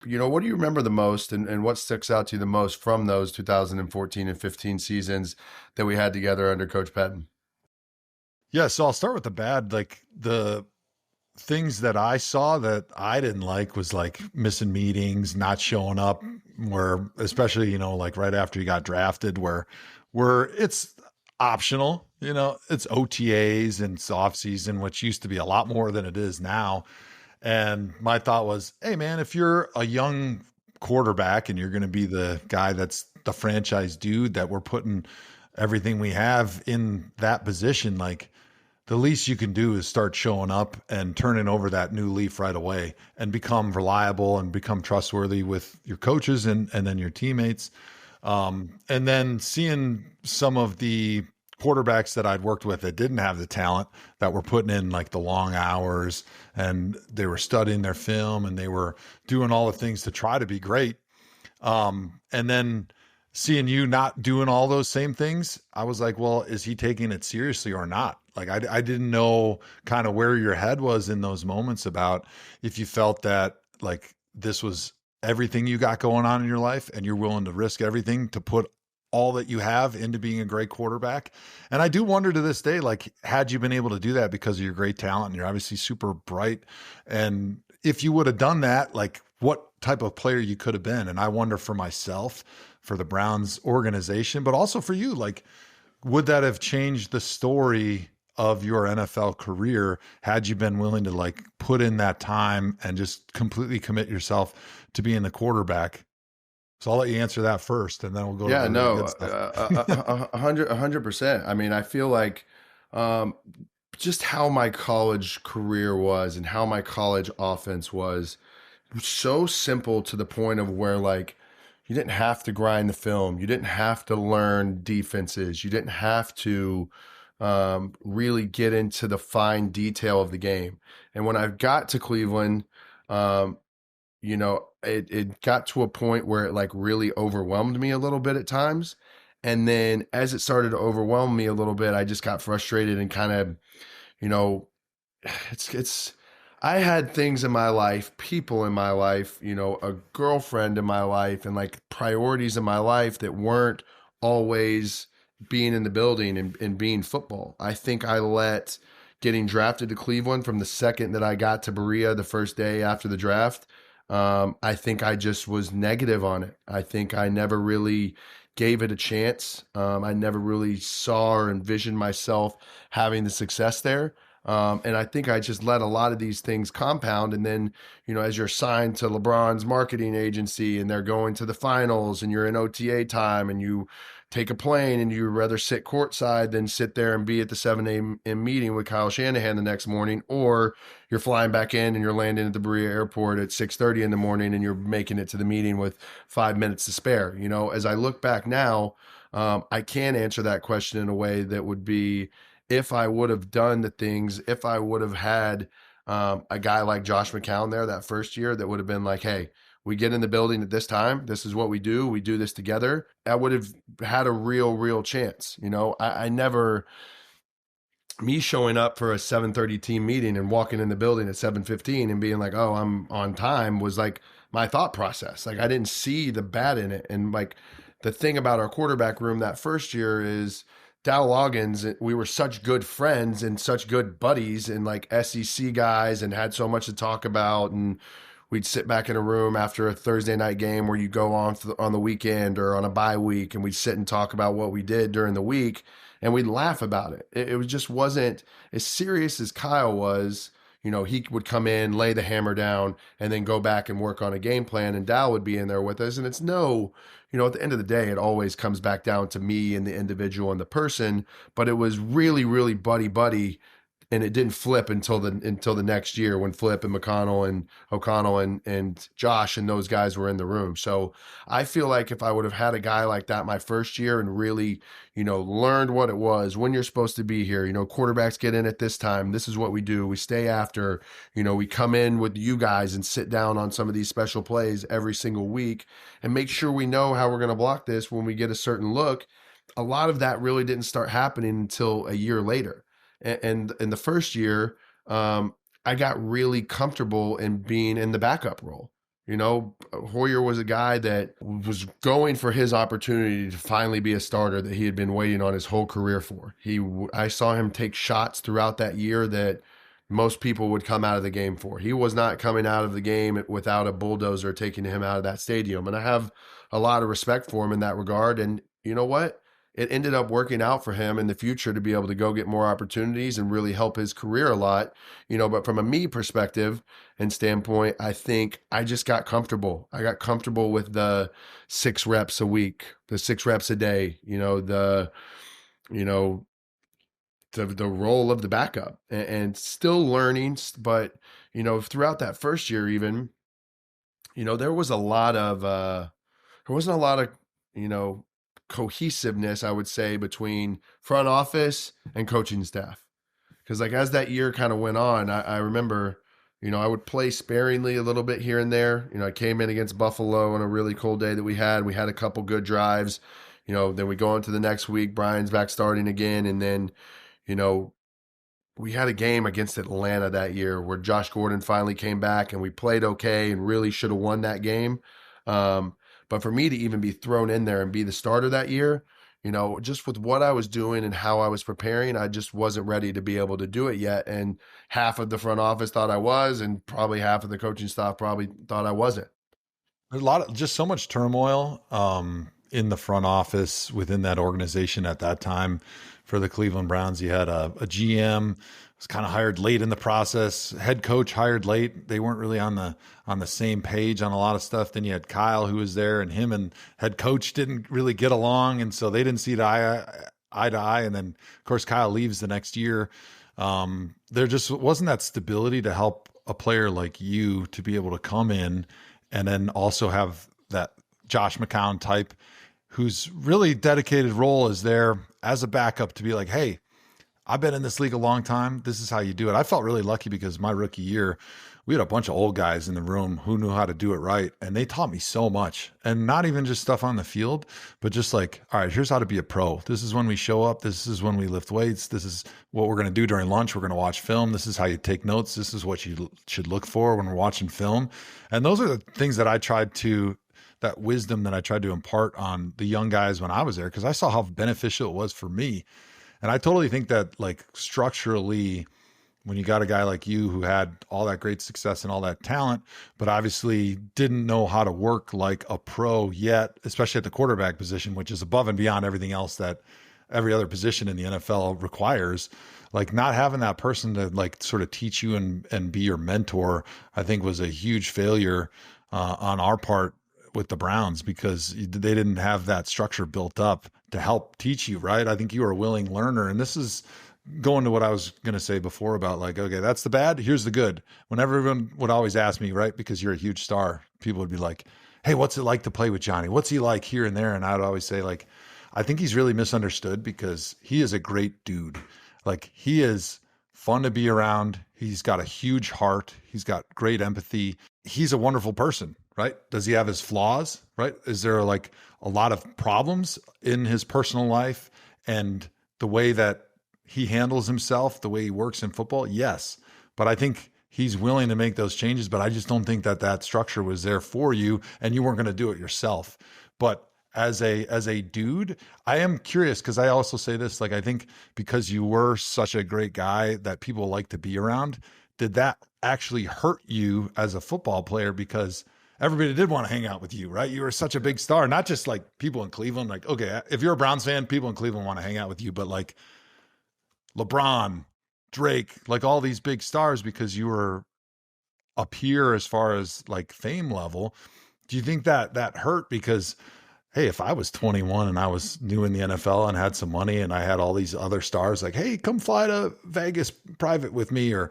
what do you remember the most, and what sticks out to you the most from those 2014 and 15 seasons that we had together under Coach Patton? Yeah, so I'll start with the bad. Like the things that I saw that I didn't like was like missing meetings, not showing up, where especially, like right after you got drafted, where it's optional, it's OTAs and it's off season, which used to be a lot more than it is now. And my thought was, hey man, if you're a young quarterback and you're going to be the guy that's the franchise dude that we're putting everything we have in that position, like the least you can do is start showing up and turning over that new leaf right away and become reliable and become trustworthy with your coaches and then your teammates. And then seeing some of the quarterbacks that I'd worked with that didn't have the talent, that were putting in like the long hours and they were studying their film and they were doing all the things to try to be great. And then seeing you not doing all those same things, I was like, well, is he taking it seriously or not? Like, I didn't know kind of where your head was in those moments about if you felt that like this was everything you got going on in your life and you're willing to risk everything to put all that you have into being a great quarterback. And I do wonder to this day, like, had you been able to do that because of your great talent and you're obviously super bright, and if you would have done that, like what type of player you could have been. And I wonder for myself, for the Browns organization, but also for you, like, would that have changed the story of your NFL career had you been willing to like put in that time and just completely commit yourself to being the quarterback? So I'll let you answer that first, and then we'll go to Yeah, the really no, good stuff. 100%. I mean, I feel like um, just how my college career was and how my college offense was so simple to the point of where like you didn't have to grind the film, you didn't have to learn defenses, you didn't have to really get into the fine detail of the game. And when I got to Cleveland, um, it got to a point where it like really overwhelmed me a little bit at times. And then as it started to overwhelm me a little bit, I just got frustrated and kind of, you know, it's I had things in my life, people in my life, a girlfriend in my life and like priorities in my life that weren't always being in the building and being football. I think I let getting drafted to Cleveland from the second that I got to Berea the first day after the draft. I think I just was negative on it. I think I never really gave it a chance. I never really saw or envisioned myself having the success there. And I think I just let a lot of these things compound. And then, as you're signed to LeBron's marketing agency and they're going to the finals and you're in OTA time and you take a plane and you'd rather sit courtside than sit there and be at the 7 a.m. meeting with Kyle Shanahan the next morning, or you're flying back in and you're landing at the Berea airport at 6:30 in the morning and you're making it to the meeting with 5 minutes to spare. As I look back now, I can answer that question in a way that would be, if I would have done the things, if I would have had a guy like Josh McCown there that first year that would have been like, hey, we get in the building at this time. This is what we do. We do this together. I would have had a real chance. I never, me showing up for a 7:30 team meeting and walking in the building at 7:15 and being like, oh, I'm on time was like my thought process. Like I didn't see the bad in it. And like the thing about our quarterback room that first year is Dow Loggins, we were such good friends and such good buddies and like SEC guys and had so much to talk about. And we'd sit back in a room after a Thursday night game where you go on the weekend or on a bye week, and we'd sit and talk about what we did during the week, and we'd laugh about it. It was just wasn't as serious as Kyle was. He would come in, lay the hammer down, and then go back and work on a game plan, and Dal would be in there with us. And it's no, at the end of the day, it always comes back down to me and the individual and the person. But it was really buddy, and it didn't flip until the next year when Flip and McConnell and O'Connell and Josh and those guys were in the room. So I feel like if I would have had a guy like that my first year and really, learned what it was, when you're supposed to be here, quarterbacks get in at this time. This is what we do. We stay after, we come in with you guys and sit down on some of these special plays every single week and make sure we know how we're going to block this when we get a certain look. A lot of that really didn't start happening until a year later. And in the first year, I got really comfortable in being in the backup role. You know, Hoyer was a guy that was going for his opportunity to finally be a starter that he had been waiting on his whole career for. I saw him take shots throughout that year that most people would come out of the game for. He was not coming out of the game without a bulldozer taking him out of that stadium. And I have a lot of respect for him in that regard. And you know what? It ended up working out for him in the future to be able to go get more opportunities and really help his career a lot. But from a me perspective and standpoint, I think I just got comfortable. I got comfortable with the 6 reps a week, the 6 reps a day, you know, the role of the backup, and still learning. But, throughout that first year, even, there was a lot of, there wasn't a lot of, you know, cohesiveness, I would say, between front office and coaching staff. Because like as that year kind of went on, I remember, I would play sparingly a little bit here and there. I came in against Buffalo on a really cold day that we had. We had a couple good drives. Then we go into the next week. Brian's back starting again, and then, you know, we had a game against Atlanta that year where Josh Gordon finally came back and we played okay and really should have won that game. But for me to even be thrown in there and be the starter that year, just with what I was doing and how I was preparing, I just wasn't ready to be able to do it yet. And half of the front office thought I was, and probably half of the coaching staff probably thought I wasn't. There's a lot of just so much turmoil in the front office within that organization at that time. For the Cleveland Browns, you had a GM was kind of hired late in the process, head coach hired late. They weren't really on the same page on a lot of stuff. Then you had Kyle who was there, and him and head coach didn't really get along, and so they didn't see eye to eye. And then of course Kyle leaves the next year. There just wasn't that stability to help a player like you to be able to come in and then also have that Josh McCown type whose really dedicated role is there as a backup to be like, hey, I've been in this league a long time. This is how you do it. I felt really lucky because my rookie year, we had a bunch of old guys in the room who knew how to do it right. And they taught me so much, and not even just stuff on the field, but just like, all right, here's how to be a pro. This is when we show up. This is when we lift weights. This is what we're going to do during lunch. We're going to watch film. This is how you take notes. This is what you should look for when we're watching film. And those are the things that that wisdom that I tried to impart on the young guys when I was there, because I saw how beneficial it was for me. And I totally think that, like, structurally, when you got a guy like you who had all that great success and all that talent, but obviously didn't know how to work like a pro yet, especially at the quarterback position, which is above and beyond everything else that every other position in the NFL requires, like not having that person to like sort of teach you and be your mentor, I think was a huge failure on our part with the Browns, because they didn't have that structure built up to help teach you, right? I think you were a willing learner. And this is going to what I was going to say before about like, okay, that's the bad, here's the good. Whenever everyone would always ask me, right, because you're a huge star, people would be like, hey, what's it like to play with Johnny? What's he like here and there? And I'd always say, like, I think he's really misunderstood because he is a great dude. Like, he is fun to be around. He's got a huge heart. He's got great empathy. He's a wonderful person, right? Does he have his flaws, right? Is there like a lot of problems in his personal life and the way that he handles himself, the way he works in football? Yes. But I think he's willing to make those changes, but I just don't think that structure was there for you and you weren't going to do it yourself. But as a dude, I am curious, because I also say this, like, I think because you were such a great guy that people like to be around, did that actually hurt you as a football player? Because everybody did want to hang out with you, right? You were such a big star, not just like people in Cleveland. Like, okay, if you're a Browns fan, people in Cleveland want to hang out with you, but like LeBron, Drake, like all these big stars, because you were up here as far as like fame level. Do you think that hurt? Because hey, if I was 21 and I was new in the NFL and had some money and I had all these other stars like, hey, come fly to Vegas private with me, or,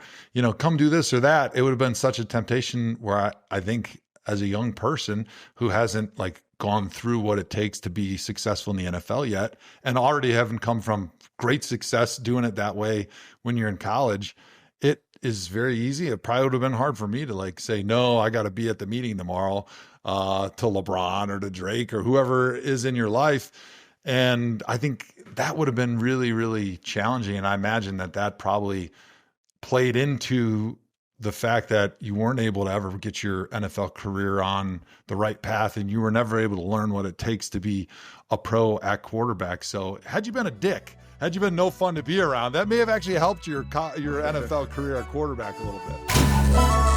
come do this or that, it would have been such a temptation where I think as a young person who hasn't like gone through what it takes to be successful in the NFL yet, and already haven't come from great success doing it that way when you're in college, it is very easy. It probably would have been hard for me to like say, no, I got to be at the meeting tomorrow to LeBron or to Drake or whoever is in your life. And I think that would have been really, really challenging. And I imagine that probably played into the fact that you weren't able to ever get your NFL career on the right path, and you were never able to learn what it takes to be a pro at quarterback. So had you been a dick, had you been no fun to be around, that may have actually helped your NFL career at quarterback a little bit.